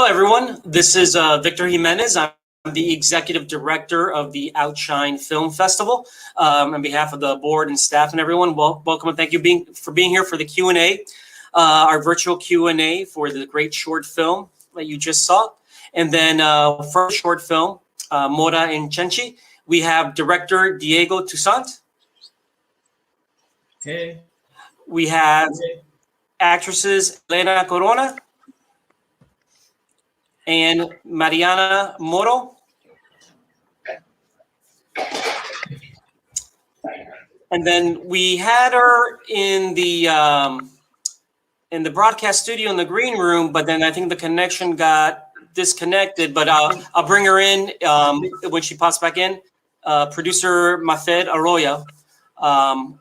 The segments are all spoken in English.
Hello, everyone. This is Victor Jimenez. I'm the executive director of the OUTshine Film Festival. On behalf of the board and staff and everyone, welcome and thank you for being here for the Q&A, our virtual Q&A for the great short film that you just saw. And then for a short film, Mora Chenchi, we have director Diego Toussaint. Hey. We have actresses Elena Corona and Mariana Moro. And then we had her in the broadcast studio in the green room, but then I think the connection got disconnected. But I'll bring her in when she pops back in. Producer Mafed Arroyo,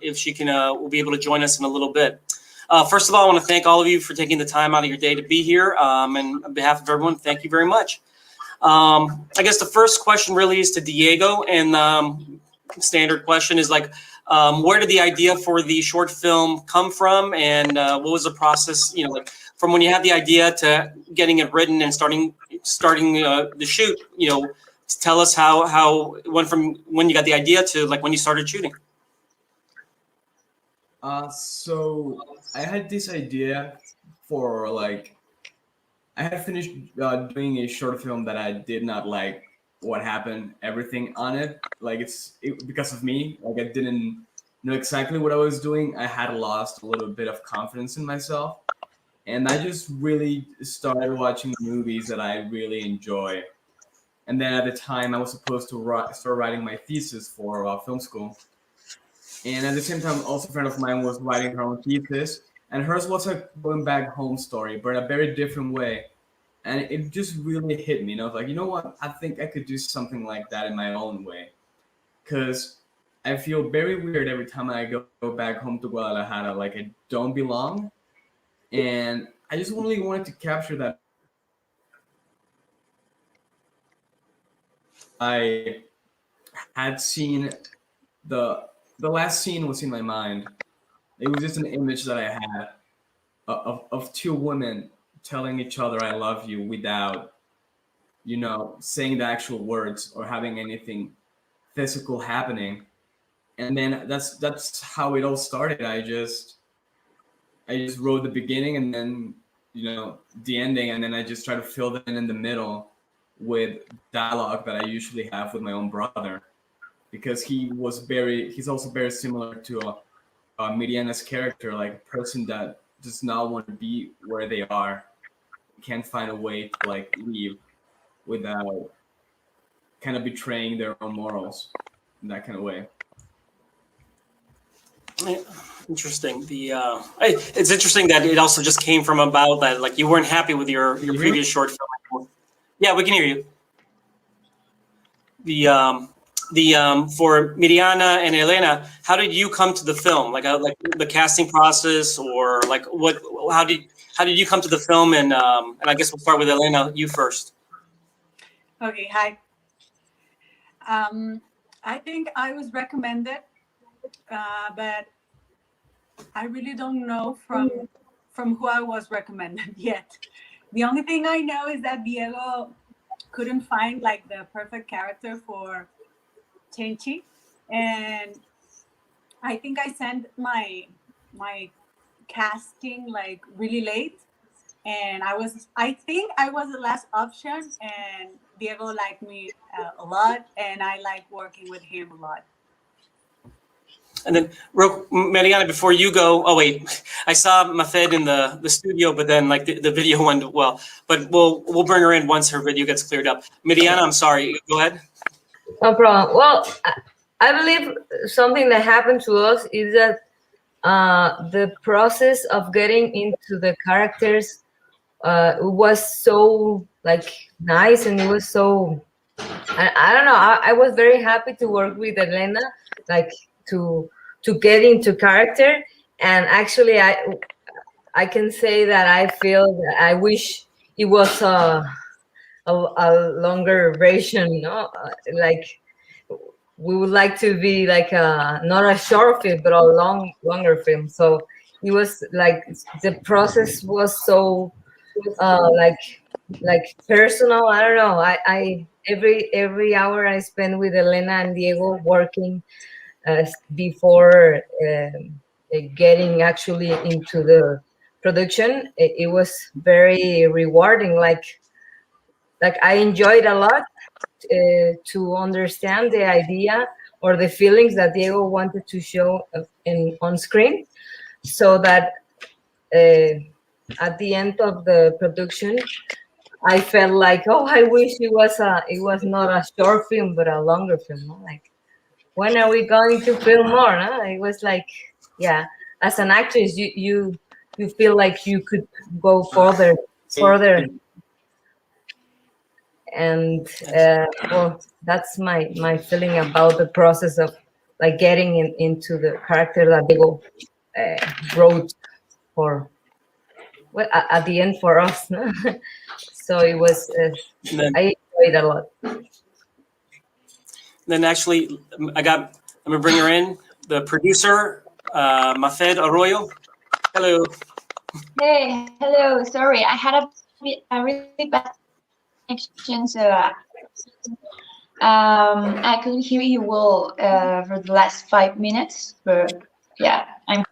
if she can, will be able to join us in a little bit. First of all, I want to thank all of you for taking the time out of your day to be here. And on behalf of everyone, thank you very much. I guess the first question really is to Diego. And standard question is like, where did the idea for the short film come from? And what was the process, like from when you had the idea to getting it written and starting the shoot, tell us how it went from when you got the idea to like when you started shooting. So I had this idea for I had finished doing a short film that I did not like what happened, everything on it. Because of me, I didn't know exactly what I was doing. I had lost a little bit of confidence in myself. And I just really started watching movies that I really enjoy. And then at the time I was supposed to start writing my thesis for film school. And at the same time, also a friend of mine was writing her own thesis, and hers was a going back home story, but in a very different way. And it just really hit me. You know what? I think I could do something like that in my own way. Because I feel very weird every time I go back home to Guadalajara, like I don't belong. And I just really wanted to capture that. I had seen the last scene was in my mind. It was just an image that I had of two women telling each other "I love you" without, saying the actual words or having anything physical happening. And then that's how it all started. I just wrote the beginning and then the ending, and then I just try to fill that in the middle with dialogue that I usually have with my own brother. Because he's also very similar to Miriana's character, like a person that does not want to be where they are, can't find a way to leave without kind of betraying their own morals in that kind of way. Interesting. It's interesting that it also just came from about that, like you weren't happy with your previous short film. Yeah, we can hear you. For Miriana and Elena, how did you come to the film? Like the casting process, or how did you come to the film? And I guess we'll start with Elena. You first. Okay. Hi. I think I was recommended, but I really don't know from who I was recommended yet. The only thing I know is that Diego couldn't find the perfect character for Chenchi, and I think I sent my casting really late, and I think I was the last option, and Diego liked me a lot, and I like working with him a lot. And then, Mariana, before you go, oh wait, I saw Mafed in the studio, but then the video went well. But we'll bring her in once her video gets cleared up. Mariana, I'm sorry, go ahead. No problem. Well, I believe something that happened to us is that the process of getting into the characters was so nice, and it was so I don't know. I was very happy to work with Elena, to get into character. And actually, I can say that I feel that I wish it was a longer version, we would like to be not a short film but a longer film. So it was the process was so like personal. I don't know. I every hour I spend with Elena and Diego working before getting actually into the production, it was very rewarding. Like I enjoyed a lot to understand the idea or the feelings that Diego wanted to show on screen, so that at the end of the production, I felt like, oh, I wish it was not a short film but a longer film. No? Like, when are we going to film more? No? It was like, yeah, as an actress, you feel like you could go further, and well, that's my feeling about the process of like getting into the character that Diego wrote for, well, at the end for us. No? So it was I enjoyed a lot. Then actually, I'm gonna bring her in, the producer, Mafed Arroyo. Hello. Hey, hello. Sorry, I had a really bad connection, so I couldn't hear you well for the last 5 minutes. But yeah, I'm.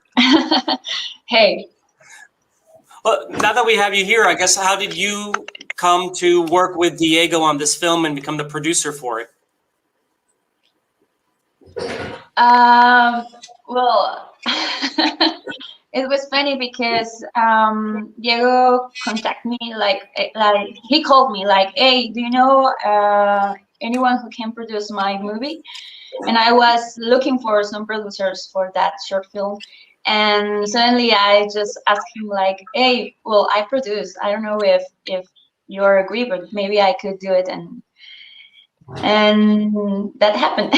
Hey. Well, now that we have you here, I guess, how did you come to work with Diego on this film and become the producer for it? Well, it was funny because Diego contacted me like he called me like, hey, do you know anyone who can produce my movie? And I was looking for some producers for that short film, and suddenly I just asked him like, hey, well, I produce, I don't know if you agree, but maybe I could do it, and that happened.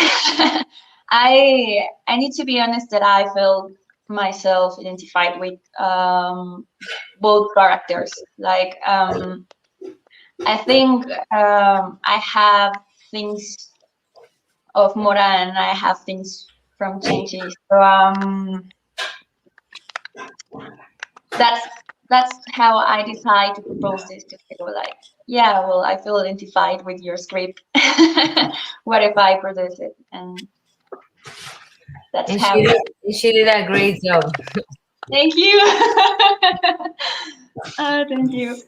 I need to be honest that I felt myself identified with both characters. Like I think I have things of Mora and I have things from Chenchi. So that's how I decide to propose this to people. Like, yeah, well, I feel identified with your script. What if I produce it? And that's And how. she did a great job. Thank you. Thank you.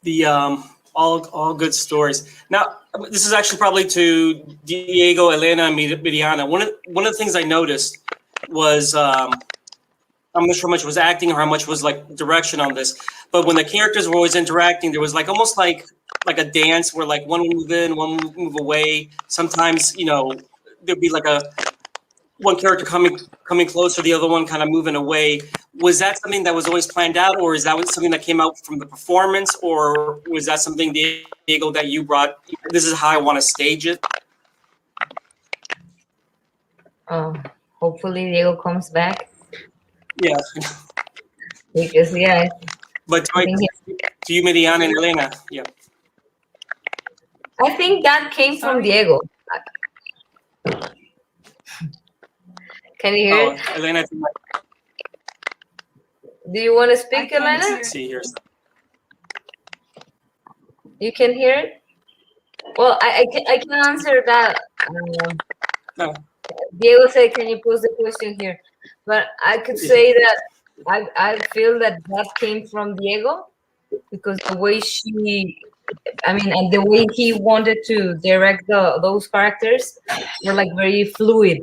The all good stories. Now, this is actually probably to Diego, Elena, and Miriana. One of the things I noticed was I'm not sure how much was acting or how much was like direction on this, but when the characters were always interacting, there was like almost like a dance where like one would move in, one would move away. Sometimes, you know, there'd be like one character coming closer, the other one kind of moving away. Was that something that was always planned out, or is that something that came out from the performance, or was that something, Diego, that you brought? This is how I want to stage it. Hopefully Diego comes back. Yeah. Because yeah. But to you, Miriana and Elena, yeah. I think that came from Diego. Can you hear it? Elena, Do you want to speak, Elena? let's see here. You can hear it? Well, I can answer that. No. Diego said, can you pose the question here? But I could say that I feel that came from Diego, because the way and the way he wanted to direct those characters were like very fluid,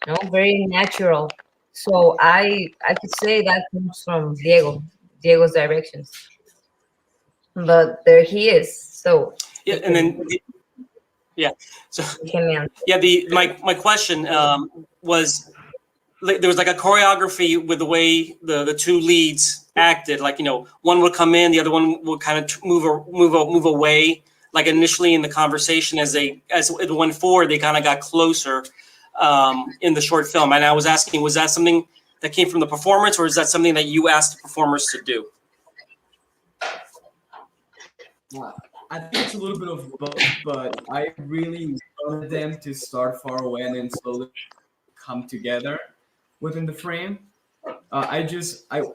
you know, very natural. So I could say that comes from Diego's directions. But there he is. So yeah, and then yeah, so yeah, my question was, there was like a choreography with the way the two leads acted. Like, you know, one would come in, the other one would kind of move away. Like initially in the conversation, as it went forward, they kind of got closer in the short film. And I was asking, was that something that came from the performance, or is that something that you asked the performers to do? I think it's a little bit of both, but I really wanted them to start far away and then slowly come together within the frame. I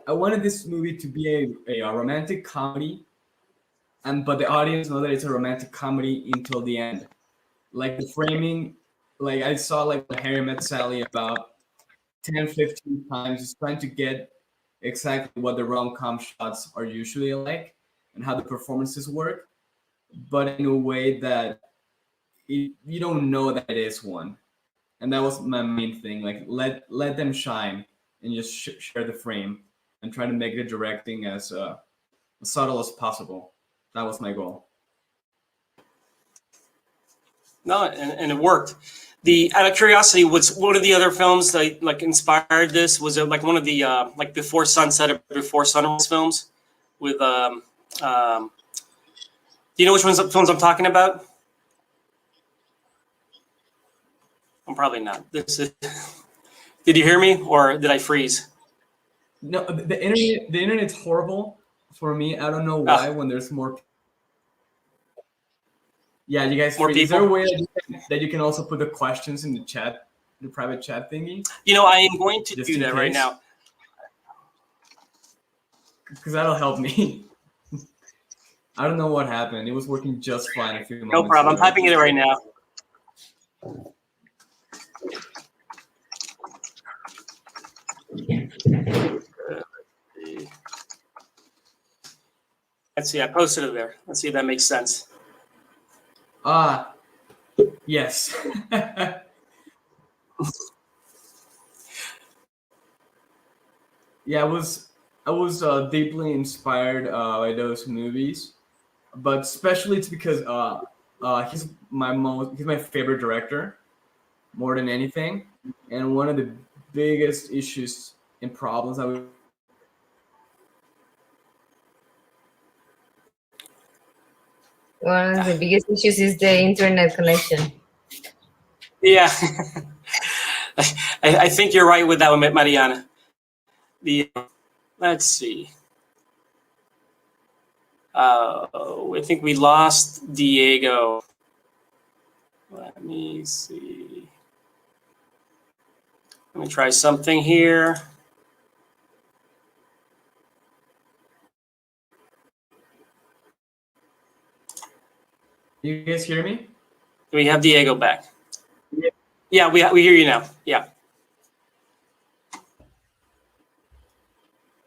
wanted this movie to be a romantic comedy, and but the audience know that it's a romantic comedy until the end. Like the framing, like I saw like when Harry Met Sally about 10, 15 times, just trying to get exactly what the rom-com shots are usually like and how the performances work, but in a way that you don't know that it is one. And that was my main thing. Like let them shine and just share the frame and try to make the directing as subtle as possible. That was my goal. No, and it worked. Out of curiosity, what's one of the other films that like inspired this? Was it like one of the like Before Sunset or Before Sunrise films with do you know which films I'm talking about? I'm probably not. This is, did you hear me or did I freeze? No, the internet's horrible for me. I don't know why. When there's more, yeah, you guys. More Is there a people? way that you can also put the questions in the chat, the private chat thingy? You know, I am going to Just do in that right case? now. Because that'll help me. I don't know what happened. It was working just fine a few moments No problem. I'm ago. typing it right now. Let's see. I posted it there. Let's see if that makes sense. Yes. Yeah, I was deeply inspired by those movies, but especially it's because he's my favorite director more than anything, and one of the biggest issues and problems that we One of the biggest issues is the internet connection. Yeah. I think you're right with that one, Mariana. Let's see. I think we lost Diego. Let me see. Let me try something here. You guys hear me? We have Diego back. Yeah, we hear you now. Yeah.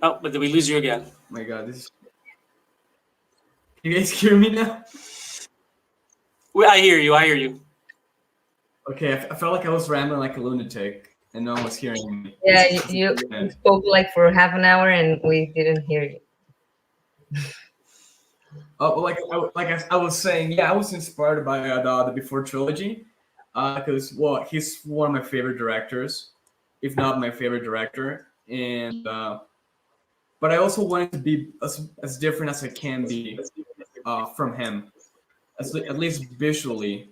Oh, but did we lose you again? My God, this is. You guys hear me now? I hear you. I hear you. Okay, I felt like I was rambling like a lunatic, and no one was hearing me. Yeah, you spoke like for half an hour and we didn't hear you. Oh, I was saying, yeah, I was inspired by the Before trilogy, because well, he's one of my favorite directors, if not my favorite director, and but I also wanted to be as different as I can be from him, at least visually.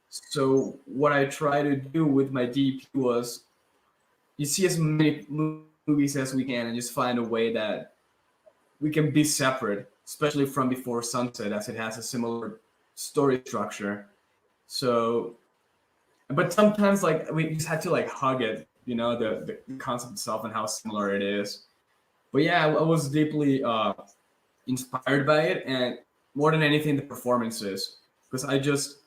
So what I try to do with my DP was, you see as many movies as we can, and just find a way that we can be separate, especially from Before Sunset, as it has a similar story structure. So, but sometimes like we just had to like hug it, you know, the concept itself and how similar it is. But yeah, I was deeply inspired by it, and more than anything, the performances, because I just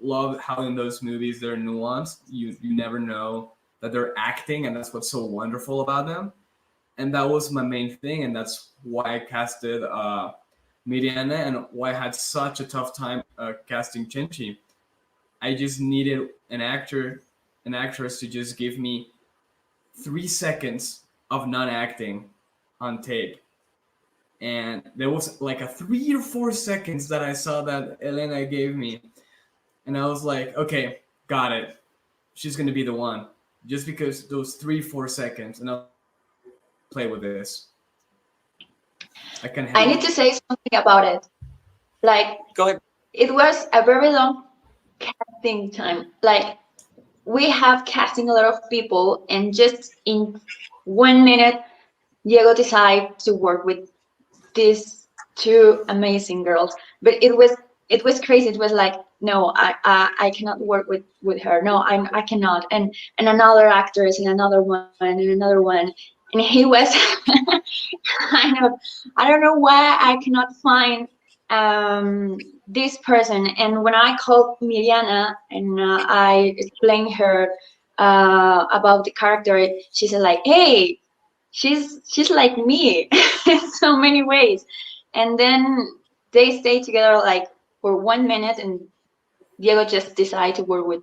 love how in those movies they're nuanced. You never know that they're acting, and that's what's so wonderful about them. And that was my main thing, and that's why I casted Miriana, and why I had such a tough time casting Chenchi. I just needed an actress to just give me 3 seconds of non-acting on tape. And there was like a 3 or 4 seconds that I saw that Elena gave me, and I was like, okay, got it. She's gonna be the one, just because those 3-4 seconds, and I'll play with this. I need to say something about it. Like, Go ahead. it was a very long casting time. Like, we have casting a lot of people, and just in 1 minute, Diego decided to work with these two amazing girls. But it was crazy. It was like, no, I cannot work with her. No, I cannot. And another actress, and another one, and another one. and he was kind of, I don't know why I cannot find this person. And when I called Miriana and I explained her about the character, she said like, hey, she's like me in so many ways. And then they stayed together like for 1 minute, and Diego just decided to work with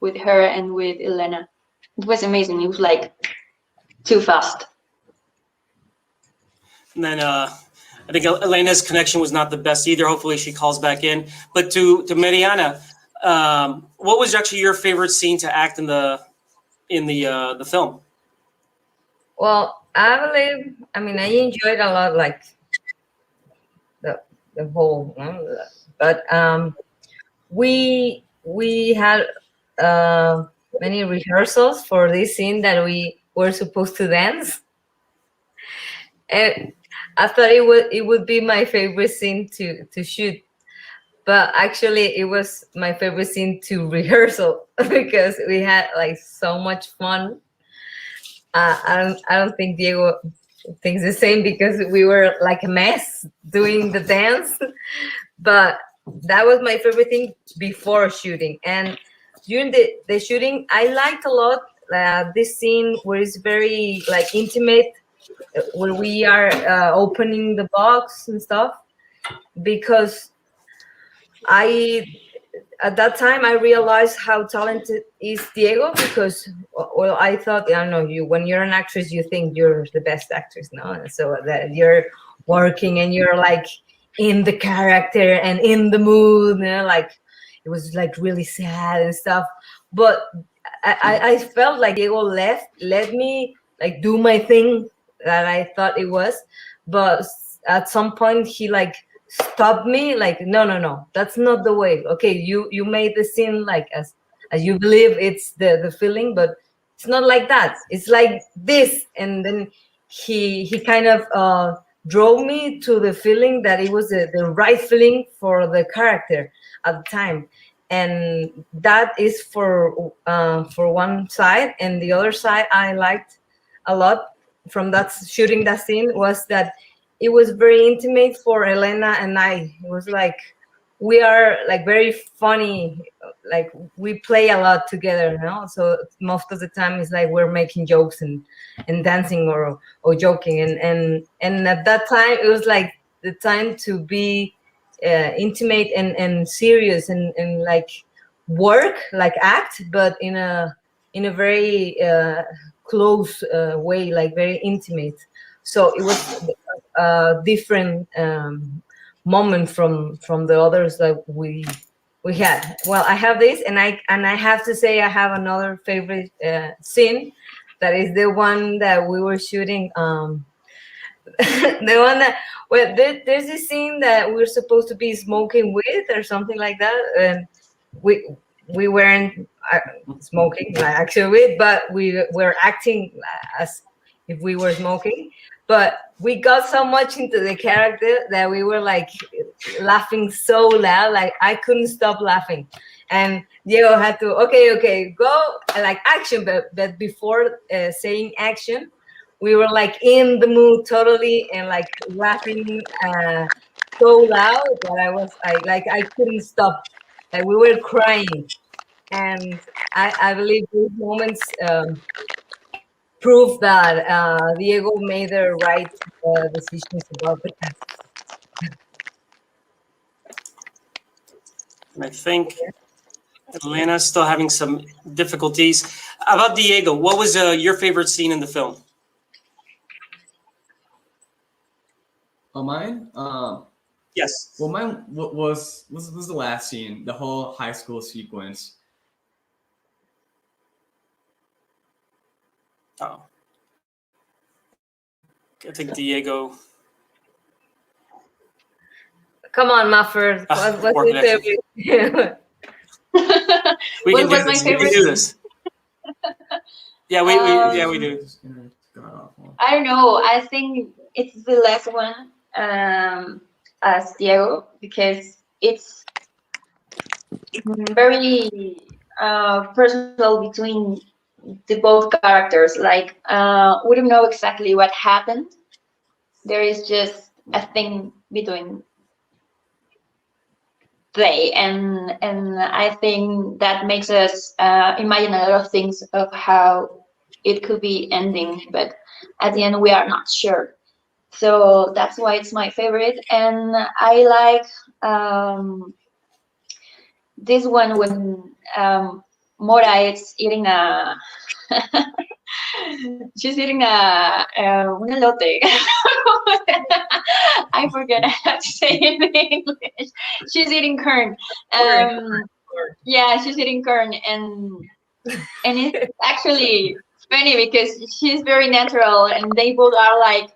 with her and with Elena. It was amazing. It was like too fast. And then I think Elena's connection was not the best either. Hopefully she calls back in. But to Mariana, what was actually your favorite scene to act in the film? Well, I believe, I mean, I enjoyed a lot, like the whole, but we had many rehearsals for this scene that we were supposed to dance, and I thought it would be my favorite scene to shoot, but actually it was my favorite scene to rehearsal because we had like so much fun. I don't think Diego thinks the same because we were like a mess doing the dance, but that was my favorite thing before shooting. And during the shooting, I liked a lot this scene where it's very like intimate, where we are opening the box and stuff, because at that time I realized how talented is Diego, because well, I thought, I don't know, when you're an actress you think you're the best actress, no? So that you're working and you're like in the character and in the mood, you know, like it was like really sad and stuff, but I felt like Diego let me like do my thing that I thought it was, but at some point he like stopped me, like, no, that's not the way. Okay, you made the scene like as you believe it's the feeling, but it's not like that, it's like this. And then he kind of drove me to the feeling that it was the right feeling for the character at the time. And that is for one side. And the other side I liked a lot from that shooting that scene was that it was very intimate for Elena and I. It was like we are like very funny, like we play a lot together, you know. So most of the time it's like we're making jokes and dancing or joking, and at that time it was like the time to be intimate and serious and like work, like act, but in a very close way, like very intimate. So it was a different moment from the others that we had. Well, I have this, and I have to say I have another favorite scene, that is the one that we were shooting. The one that, well, there's this scene that we're supposed to be smoking with or something like that, and we weren't smoking actually with, but we were acting as if we were smoking. But we got so much into the character that we were like laughing so loud, like I couldn't stop laughing. And Diego had to, okay, go, like action. But before saying action, we were like in the mood totally and like laughing so loud that I couldn't stop. Like we were crying. And I believe those moments prove that Diego made the right decisions about the cast. And I think Elena's still having some difficulties. About Diego, what was your favorite scene in the film? Oh, mine? Yes. Well, mine was the last scene, the whole high school sequence. Oh. I think Diego. Come on, Muffer. What's poor your favorite? We What can was do my this. We can favorite? do this. Yeah, we do. I don't know. I think it's the last one as Diego, because it's very personal between the both characters. Like we don't know exactly what happened. There is just a thing between they, and I think that makes us imagine a lot of things of how it could be ending, but at the end we are not sure. So that's why it's my favorite. And I like this one when Mora is eating a she's eating un elote. I forget how to say it in English. She's eating corn. Yeah, she's eating corn, and it's actually funny because she's very natural, and they both are like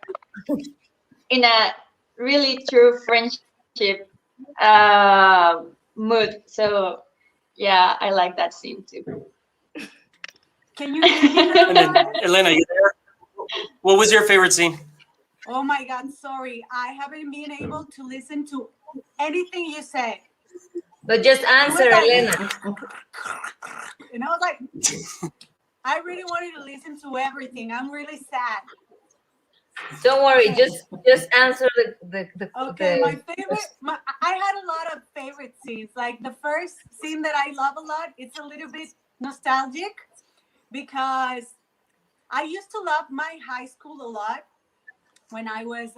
in a really true friendship mood. So yeah, I like that scene too. Can you hear me? And then, Elena, you there? What was your favorite scene? Oh my God, sorry. I haven't been able to listen to anything you say. But just answer, Elena. And I was like, I really wanted to listen to everything. I'm really sad. Don't worry, just answer the Okay, my favorite, I had a lot of favorite scenes. Like the first scene that I love a lot, it's a little bit nostalgic because I used to love my high school a lot when I was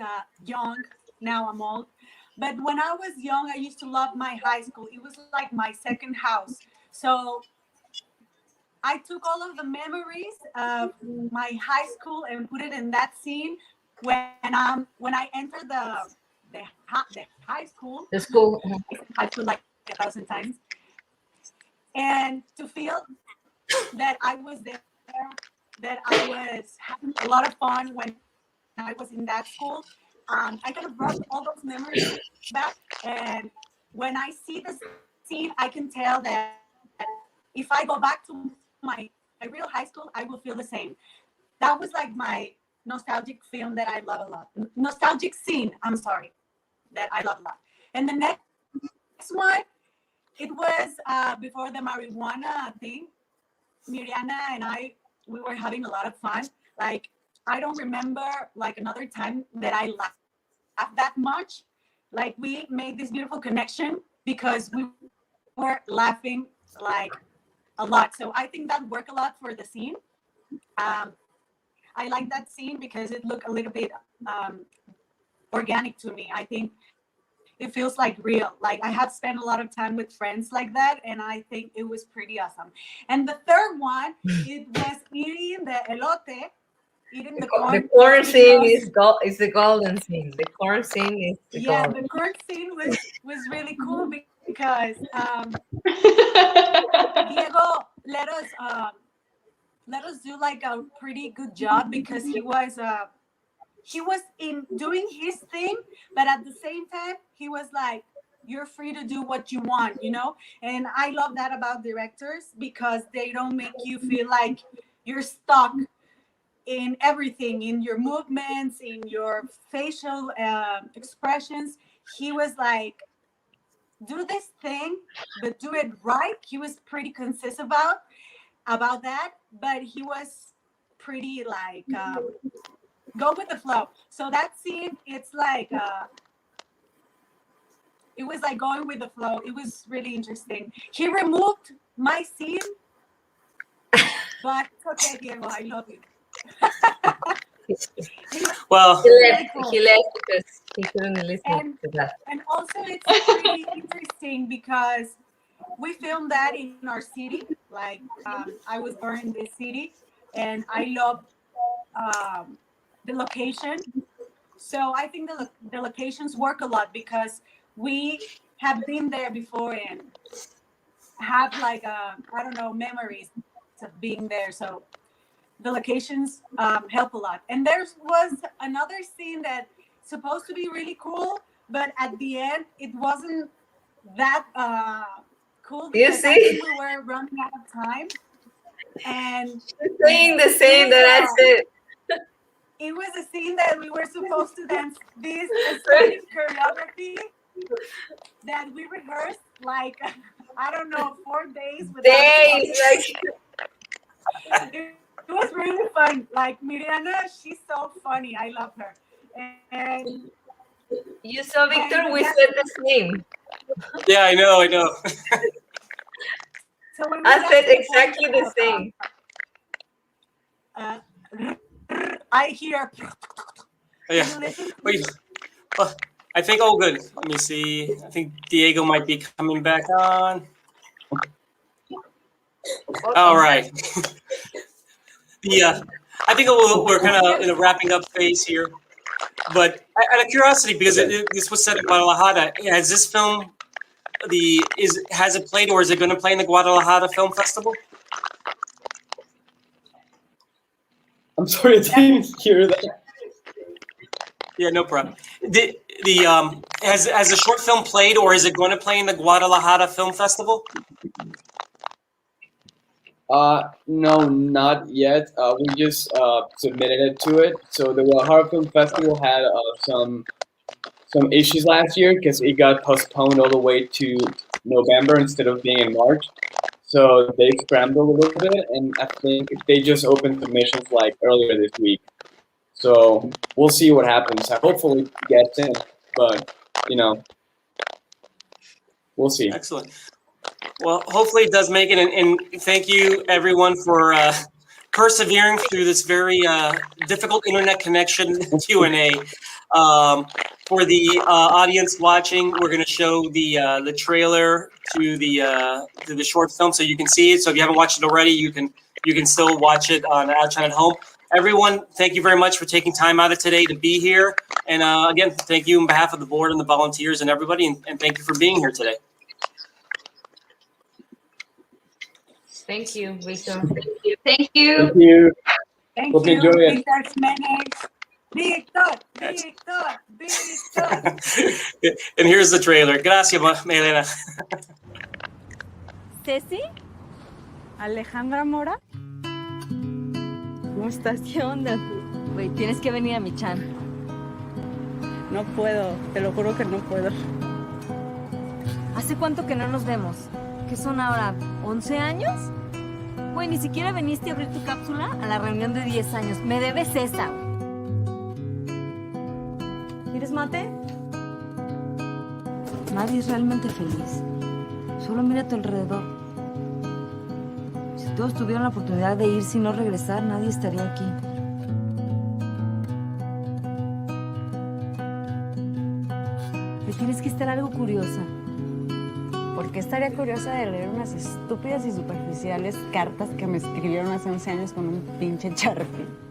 young. Now I'm old. But when I was young, I used to love my high school. It was like my second house. So I took all of the memories of my high school and put it in that scene when I entered the high school. the school. I put like 1,000 times, and to feel that I was there, that I was having a lot of fun when I was in that school. I kind of brought all those memories back, and when I see the scene, I can tell that if I go back to my real high school, I will feel the same. That was like my nostalgic film that I love a lot. Nostalgic scene, I'm sorry, that I love a lot. And the next one, it was before the marijuana thing. Miriana and we were having a lot of fun. Like, I don't remember like another time that I laughed that much. Like, we made this beautiful connection because we were laughing like a lot. So I think that worked a lot for the scene. I like that scene because it looked a little bit organic to me. I think it feels like real. Like, I have spent a lot of time with friends like that, and I think it was pretty awesome. And the third one, it was eating the elote, eating the corn. The corn scene is the golden scene. The corn scene is the golden. The corn scene was really cool because Diego let us do like a pretty good job because he was in doing his thing, but at the same time he was like, you're free to do what you want, you know. And I love that about directors because they don't make you feel like you're stuck in everything, in your movements, in your facial expressions. He was like, do this thing, but do it right. He was pretty conscious about that, but he was pretty like go with the flow. So that scene, it's like it was like going with the flow. It was really interesting. He removed my scene, but it's okay, Diego, I love you. Well, He left because he couldn't listen to that. And also it's pretty interesting because we filmed that in our city. Like, I was born in this city, and I love the location. So I think the locations work a lot because we have been there before and have like I don't know, memories of being there. So the locations help a lot. And there was another scene that supposed to be really cool, but at the end it wasn't that cool because I think we were running out of time. And saying the same that I said. It was a scene that we were supposed to dance this Spanish choreography that we rehearsed like I don't know 4 days. It was really fun. Like Miriana, she's so funny. I love her. And You saw Victor, we said the same. Yeah, I know. so when we I got said to the exactly point the same. I hear. Yeah. You listen to Wait. I think all good. Let me see. I think Diego might be coming back on. All right. I think we're kind of in a wrapping up phase here. But out of curiosity, because this was set in Guadalajara, has this film has it played or is it going to play in the Guadalajara Film Festival? I'm sorry, I didn't hear that. Yeah, no problem. Has the short film played or is it going to play in the Guadalajara Film Festival? No, not yet. We just submitted it to it. So the Guadalajara Film Festival had some issues last year because it got postponed all the way to November instead of being in March. So they scrambled a little bit, and I think they just opened submissions like earlier this week. So we'll see what happens. Hopefully it gets in, but we'll see. Excellent. Well, hopefully it does make it, and thank you everyone for persevering through this very difficult internet connection Q&A. For the audience watching, we're going to show the trailer to the short film, so you can see it. So if you haven't watched it already, you can still watch it on OUTshine at home. Everyone, thank you very much for taking time out of today to be here. And again, thank you on behalf of the board and the volunteers and everybody, and thank you for being here today. Thank you, Victor. Thank you. Thank you. Thank Hope you you, enjoy it. Victor. And here's the trailer. Gracias, Melena. Ceci, Alejandra Mora. ¿Cómo estás? ¿Qué onda? Güey, tienes que venir a mi chan. No puedo, te lo juro que no puedo. ¿Hace cuánto que no nos vemos? ¿Qué son ahora? ¿11 años? Güey, ni siquiera viniste a abrir tu cápsula a la reunión de 10 años. Me debes esa. ¿Quieres mate? Nadie es realmente feliz. Solo mira a tu alrededor. Si todos tuvieran la oportunidad de irse y no regresar, nadie estaría aquí. Te tienes que estar algo curiosa. ¿Por qué estaría curiosa de leer unas estúpidas y superficiales cartas que me escribieron hace 11 años con un pinche Sharpie?